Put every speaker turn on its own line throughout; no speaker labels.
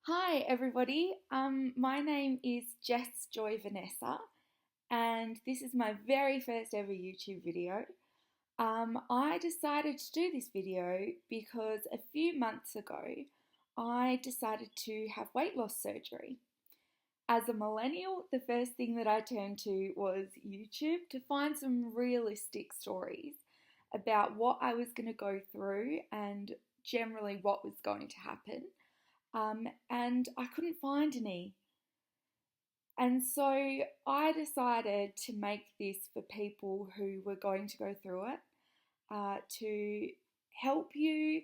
Hi everybody, my name is Jess Joy Vanessa and this is my very first ever YouTube video. I decided to do this video because a few months ago I decided to have weight loss surgery. As a millennial, the first thing that I turned to was YouTube to find some realistic stories about what I was going to go through and generally what was going to happen. And I couldn't find any. And so I decided to make this for people who were going to go through it, to help you,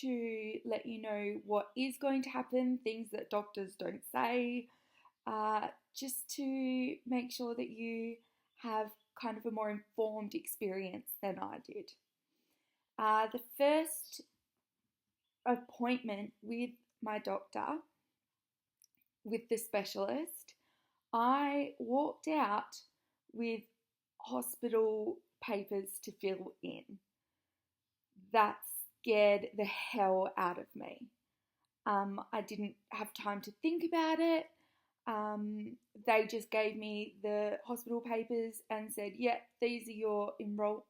to let you know what is going to happen, things that doctors don't say, just to make sure that you have kind of a more informed experience than I did. The first appointment with my doctor, with the specialist, I walked out with hospital papers to fill in. That scared the hell out of me. I didn't have time to think about it. They just gave me the hospital papers and said, yeah, these are your enrollments?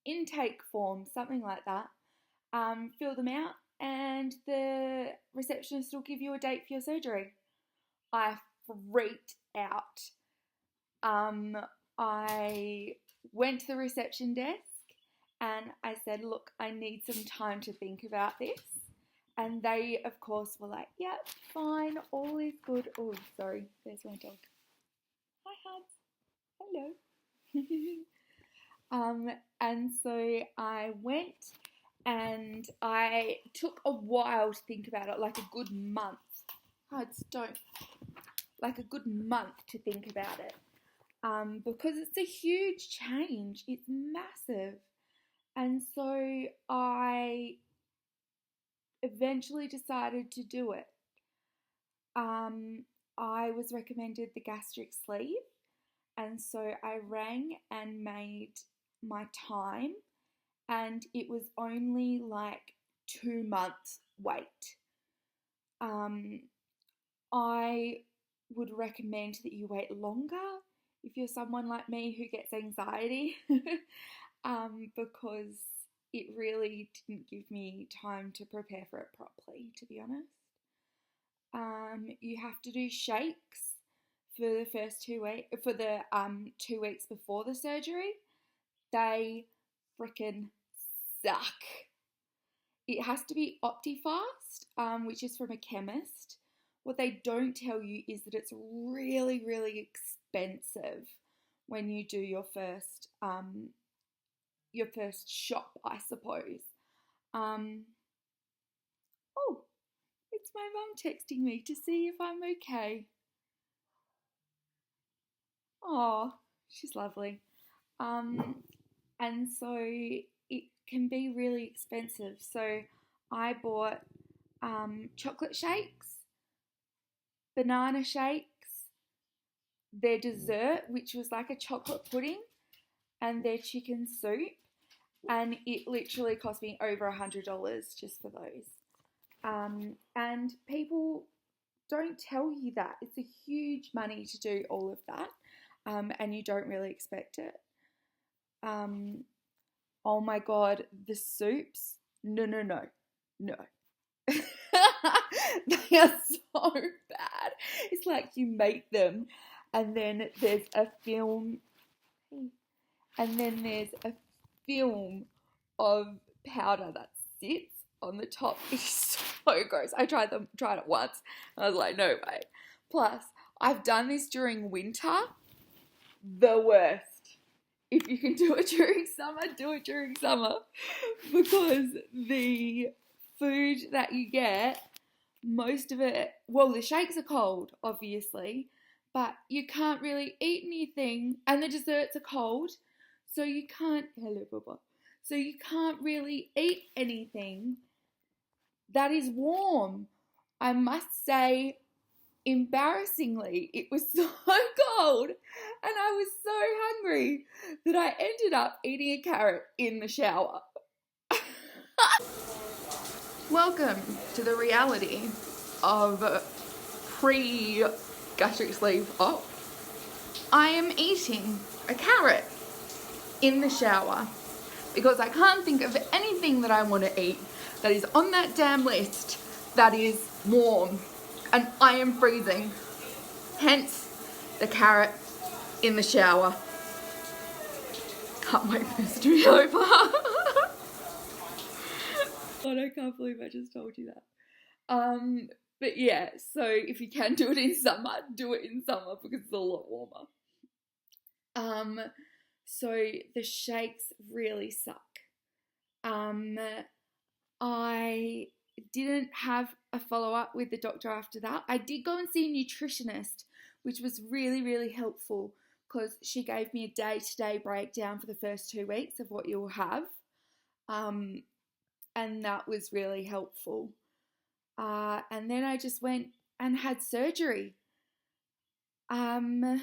Intake forms, something like that. Fill them out and the receptionist will give you a date for your surgery. I freaked out. I went to the reception desk and I said, look, I need some time to think about this. And they, of course, were like, yep, fine, all is good. Oh, sorry, there's my dog. Hi, Hubs. Hello. And so I went and I took a while to think about it, like a good month. Like a good month to think about it. Because it's a huge change. It's massive. And so I eventually decided to do it. I was recommended the gastric sleeve. And so I rang and made my time. And it was only like 2 months wait. I would recommend that you wait longer if you're someone like me who gets anxiety, because it really didn't give me time to prepare for it properly, to be honest. You have to do shakes for the first 2 weeks, for the 2 weeks before the surgery. They freaking suck. It has to be Optifast, which is from a chemist. What they don't tell you is that it's really, really expensive when you do your first shot, I suppose. Oh, it's my mum texting me to see if I'm okay. Oh, she's lovely. And so it can be really expensive. So I bought chocolate shakes, banana shakes, their dessert, which was like a chocolate pudding, and their chicken soup. And it literally cost me over $100 just for those. And people don't tell you that. It's a huge money to do all of that, and you don't really expect it. Oh my God, the soups. No. They are so bad. It's like you make them and then there's a film of powder that sits on the top. It's so gross. I tried it once. I was like, no way. Plus, I've done this during winter. The worst. If you can do it during summer, do it during summer. Because the food that you get, most of it, well, the shakes are cold, obviously, but you can't really eat anything, and the desserts are cold, so you can't, hello, Bubba, so you can't really eat anything that is warm. I must say, embarrassingly, it was so cold and I was so hungry that I ended up eating a carrot in the shower. Welcome to the reality of pre-gastric sleeve. Oh, I am eating a carrot in the shower because I can't think of anything that I want to eat that is on that damn list that is warm, and I am freezing. Hence the carrot in the shower. Can't wait for this to be over. God, I can't believe I just told you that. But yeah, so if you can do it in summer, do it in summer because it's a lot warmer. So the shakes really suck. I didn't have a follow-up with the doctor after that. I did go and see a nutritionist, which was really, really helpful because she gave me a day-to-day breakdown for the first 2 weeks of what you'll have. And that was really helpful. And then I just went and had surgery. The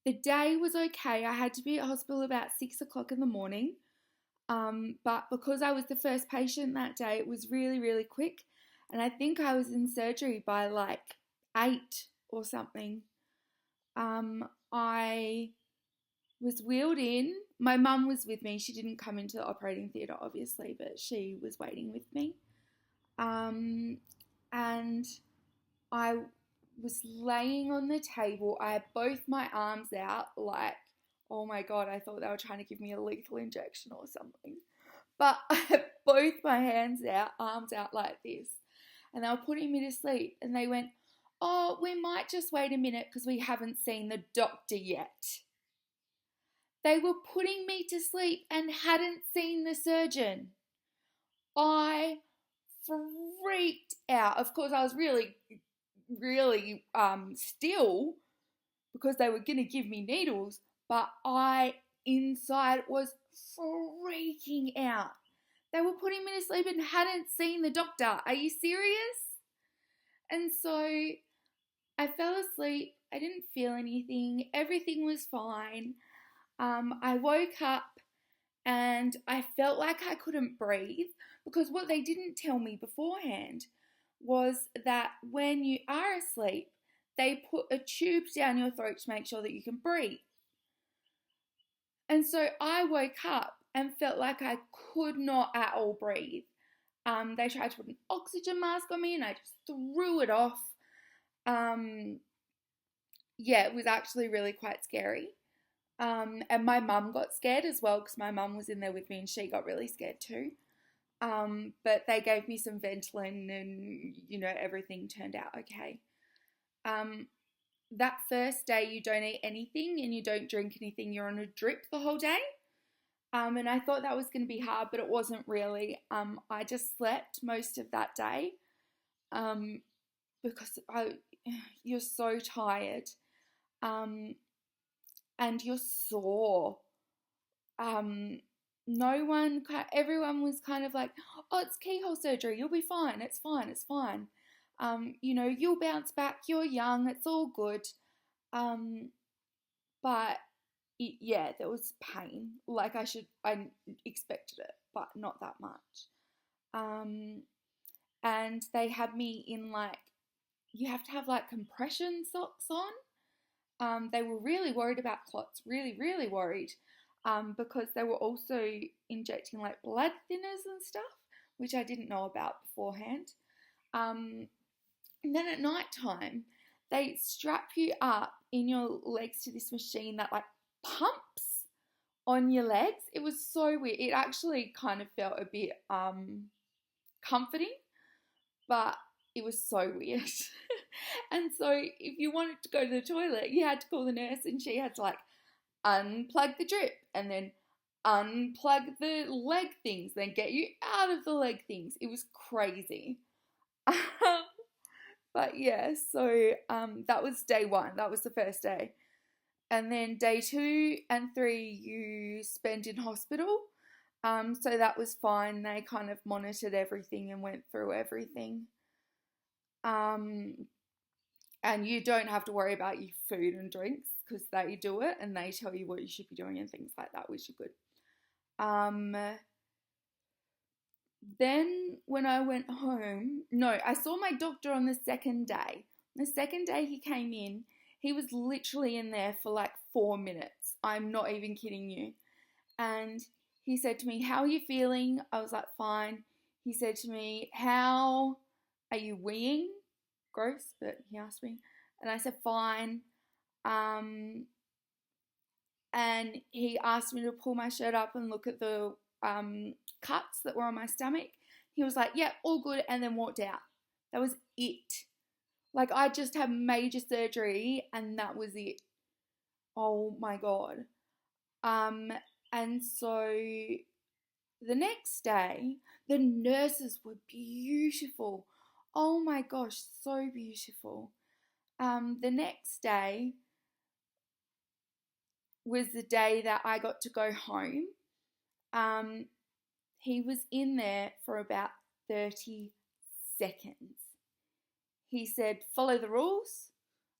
day was okay. I had to be at hospital about 6 o'clock in the morning. But because I was the first patient that day, it was really, really quick. And I think I was in surgery by like 8 or something. I was wheeled in. My mum was with me. She didn't come into the operating theatre, obviously, but she was waiting with me. And I was laying on the table. I had both my arms out, like, oh my God, I thought they were trying to give me a lethal injection or something. But I had both my hands out, arms out like this. And they were putting me to sleep. And they went, oh, we might just wait a minute because we haven't seen the doctor yet. They were putting me to sleep and hadn't seen the surgeon. I freaked out. Of course, I was really still because they were going to give me needles, but I inside was freaking out. They were putting me to sleep and hadn't seen the doctor. Are you serious? And so I fell asleep. I didn't feel anything. Everything was fine. I woke up and I felt like I couldn't breathe because what they didn't tell me beforehand was that when you are asleep, they put a tube down your throat to make sure that you can breathe. And so I woke up and felt like I could not at all breathe. They tried to put an oxygen mask on me and I just threw it off. Yeah, it was actually really quite scary. And my mum got scared as well because my mum was in there with me and she got really scared too. But they gave me some Ventolin and, everything turned out okay. That first day you don't eat anything and you don't drink anything. You're on a drip the whole day. And I thought that was going to be hard, but it wasn't really. I just slept most of that day because you're so tired. And you're sore. Everyone was kind of like, oh, it's keyhole surgery. You'll be fine. It's fine. It's fine. You'll bounce back. You're young. It's all good. But there was pain. Like I expected it, but not that much. And they had me in you have to have compression socks on. They were really worried about clots, really, really worried, because they were also injecting blood thinners and stuff, which I didn't know about beforehand. And then at night time, they strap you up in your legs to this machine that pumps on your legs. It was so weird. It actually kind of felt a bit comforting, but it was so weird. And so if you wanted to go to the toilet, you had to call the nurse and she had to unplug the drip and then unplug the leg things, then get you out of the leg things. It was crazy. But yeah, so that was day 1. That was the first day. And then day 2 and 3 you spend in hospital. So that was fine. They kind of monitored everything and went through everything. And you don't have to worry about your food and drinks because they do it and they tell you what you should be doing and things like that, which is good. Then when I went home, no, I saw my doctor on the second day. The second day he came in, he was literally in there for like 4 minutes. I'm not even kidding you. And he said to me, "How are you feeling?" I was like, "Fine." He said to me, "How are you weeing?" Gross, but he asked me. And I said, "Fine." And he asked me to pull my shirt up and look at the cuts that were on my stomach. He was like, "Yeah, all good," and then walked out. That was it. Like, I just had major surgery and that was it. Oh my God. And so the next day, the nurses were beautiful. Oh my gosh, so beautiful. The next day was the day that I got to go home. He was in there for about 30 seconds. He said, "Follow the rules.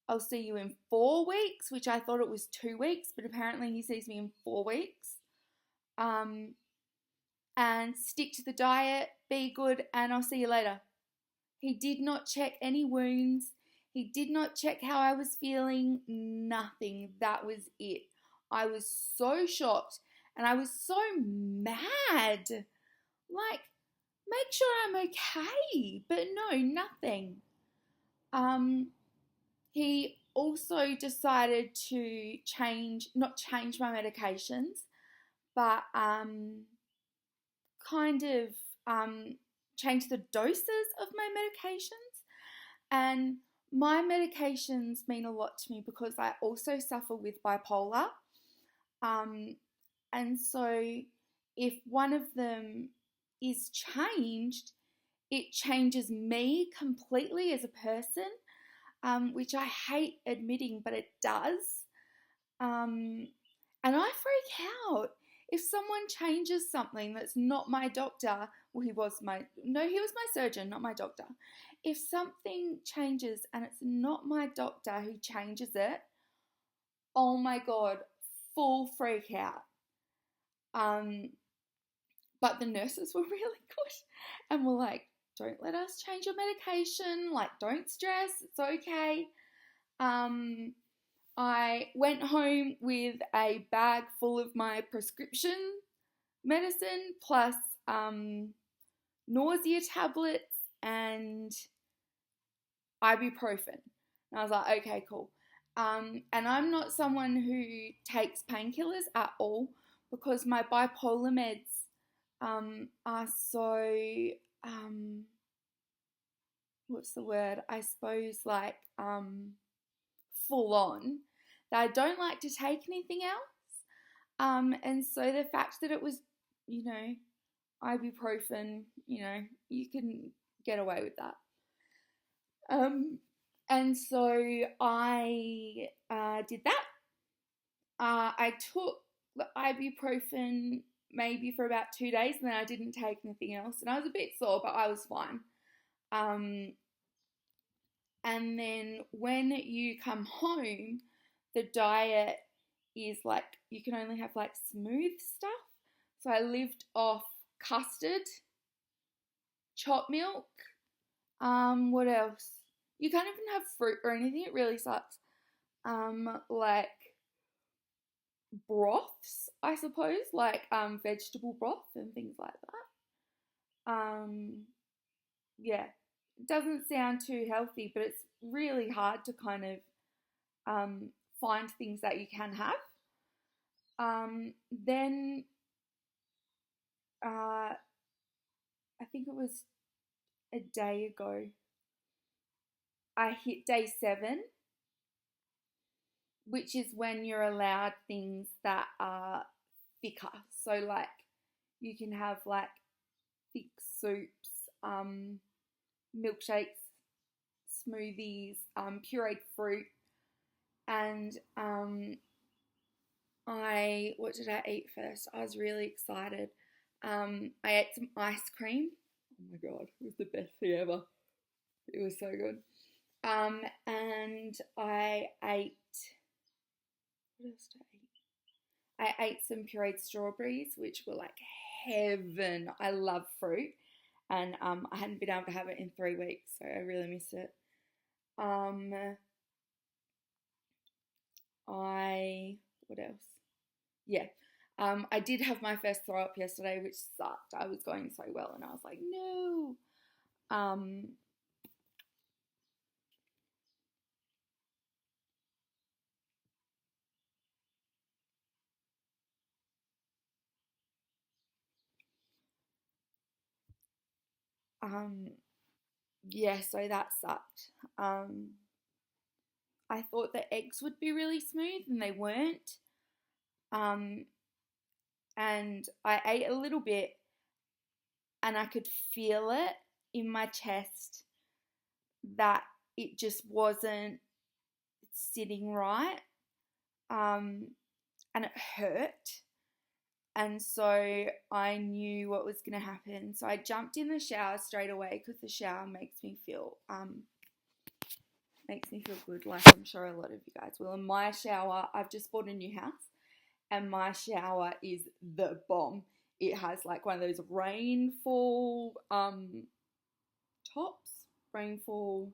I'll see you in 4 weeks," which I thought it was 2 weeks, but apparently he sees me in 4 weeks. And stick to the diet, be good, and I'll see you later. He did not check any wounds. He did not check how I was feeling. Nothing. That was it. I was so shocked and I was so mad. Like, make sure I'm okay. But no, nothing. He also decided to not change my medications, but kind of change the doses of my medications. And my medications mean a lot to me because I also suffer with bipolar. And so if one of them is changed, it changes me completely as a person, which I hate admitting, but it does. And I freak out. If someone changes something that's not my doctor, well, he was my surgeon, not my doctor. If something changes and it's not my doctor who changes it, oh my God, full freak out. But the nurses were really good and were like, "Don't let us change your medication. Like, don't stress. It's okay." I went home with a bag full of my prescription medicine plus nausea tablets and ibuprofen. And I was like, okay, cool. And I'm not someone who takes painkillers at all because my bipolar meds are so, what's the word? I suppose like full on that I don't like to take anything else. And so the fact that it was, ibuprofen, you can get away with that. And so I did that. I took the ibuprofen maybe for about 2 days and then I didn't take anything else. And I was a bit sore, but I was fine. And then when you come home, the diet is like, you can only have like smooth stuff. So I lived off custard, chopped milk, what else? You can't even have fruit or anything, it really sucks. Like broths, I suppose, like vegetable broth and things like that. Yeah, it doesn't sound too healthy, but it's really hard to kind of find things that you can have. Then I think it was a day ago, I hit day 7, which is when you're allowed things that are thicker. So like you can have like thick soups, milkshakes, smoothies, pureed fruit, and what did I eat first? I was really excited. I ate some ice cream. Oh my God, it was the best thing ever. It was so good. And I ate, what else did I eat? I ate some pureed strawberries, which were like heaven. I love fruit. and I hadn't been able to have it in 3 weeks, so I really missed it. What else? Yeah. I did have my first throw up yesterday, which sucked. I was going so well, and I was like, no. Yeah, so that sucked. I thought the eggs would be really smooth, and they weren't. Um, and I ate a little bit, and I could feel it in my chest that it just wasn't sitting right. And it hurt. And so I knew what was going to happen. So I jumped in the shower straight away because the shower makes me feel good, like I'm sure a lot of you guys will. And my shower, I've just bought a new house, and my shower is the bomb. It has like one of those rainfall rainfall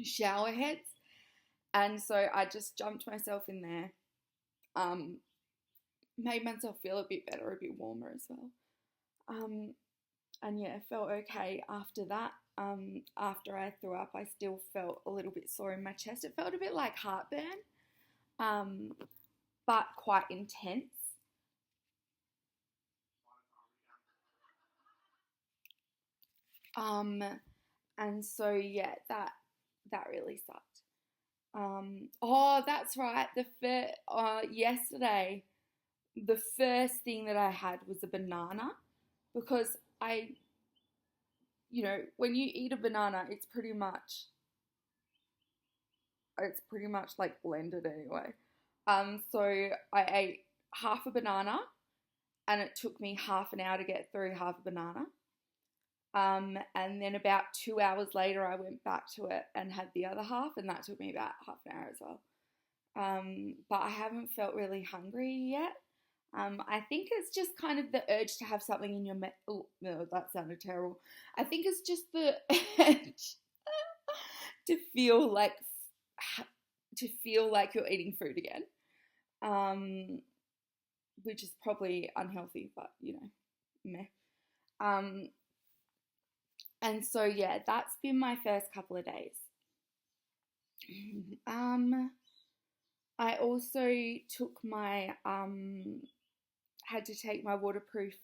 shower heads. And so I just jumped myself in there. Made myself feel a bit better, a bit warmer as well. And yeah, felt okay after that. After I threw up, I still felt a little bit sore in my chest. It felt a bit like heartburn, but quite intense. And so yeah, that really sucked. Oh, that's right. Yesterday, the first thing that I had was a banana, because when you eat a banana, it's pretty much like blended anyway. So I ate half a banana, and it took me half an hour to get through half a banana. And then about 2 hours later, I went back to it and had the other half, and that took me about half an hour as well. But I haven't felt really hungry yet. I think it's just kind of the urge to have something in your oh, no, that sounded terrible. I think it's just the urge to feel like you're eating food again, which is probably unhealthy, but meh. And so yeah, that's been my first couple of days. I also took my had to take my waterproof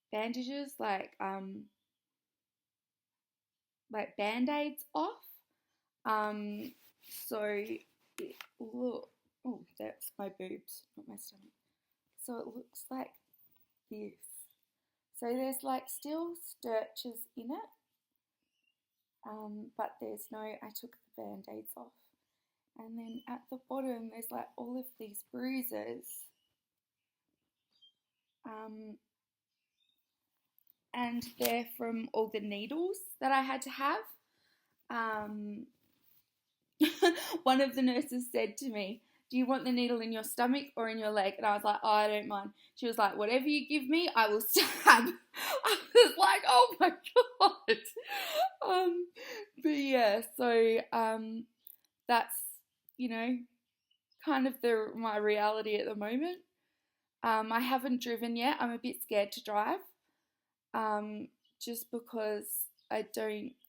bandages, like band-aids off. So look, oh, that's my boobs, not my stomach. So it looks like this. So there's like still stitches in it, but there's no, I took the band-aids off. And then at the bottom, there's like all of these bruises. And they're from all the needles that I had to have. One of the nurses said to me, "Do you want the needle in your stomach or in your leg?" And I was like, "Oh, I don't mind." She was like, "Whatever you give me, I will stab." I was like, "Oh my God." But yeah, so that's, kind of my reality at the moment. I haven't driven yet. I'm a bit scared to drive, just because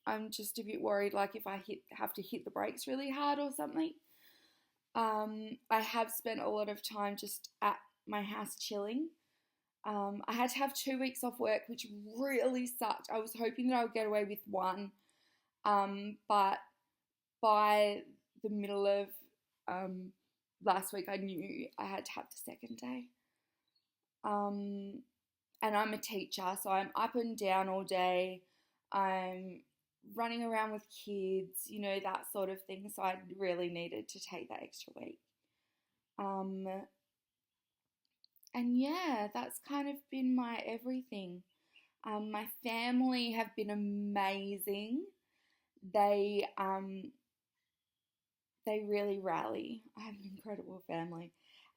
I'm just a bit worried, like if I have to hit the brakes really hard or something. I have spent a lot of time just at my house chilling. I had to have 2 weeks off work, which really sucked. I was hoping that I would get away with one, but by the middle of last week, I knew I had to have the second day. And I'm a teacher, so I'm up and down all day. I'm running around with kids, that sort of thing. So I really needed to take that extra week. And yeah, that's kind of been my everything. My family have been amazing. They really rally. I have an incredible family,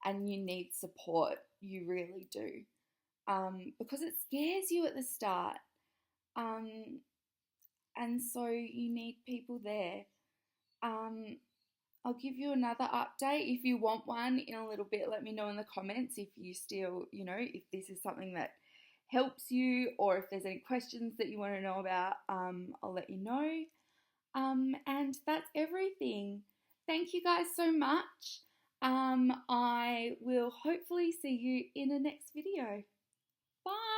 and you need support. You really do. because it scares you at the start. And so you need people there. I'll give you another update if you want one in a little bit. Let me know in the comments if you still, if this is something that helps you, or if there's any questions that you want to know about. I'll let you know. And that's everything. Thank you guys so much. I will hopefully see you in the next video. Bye.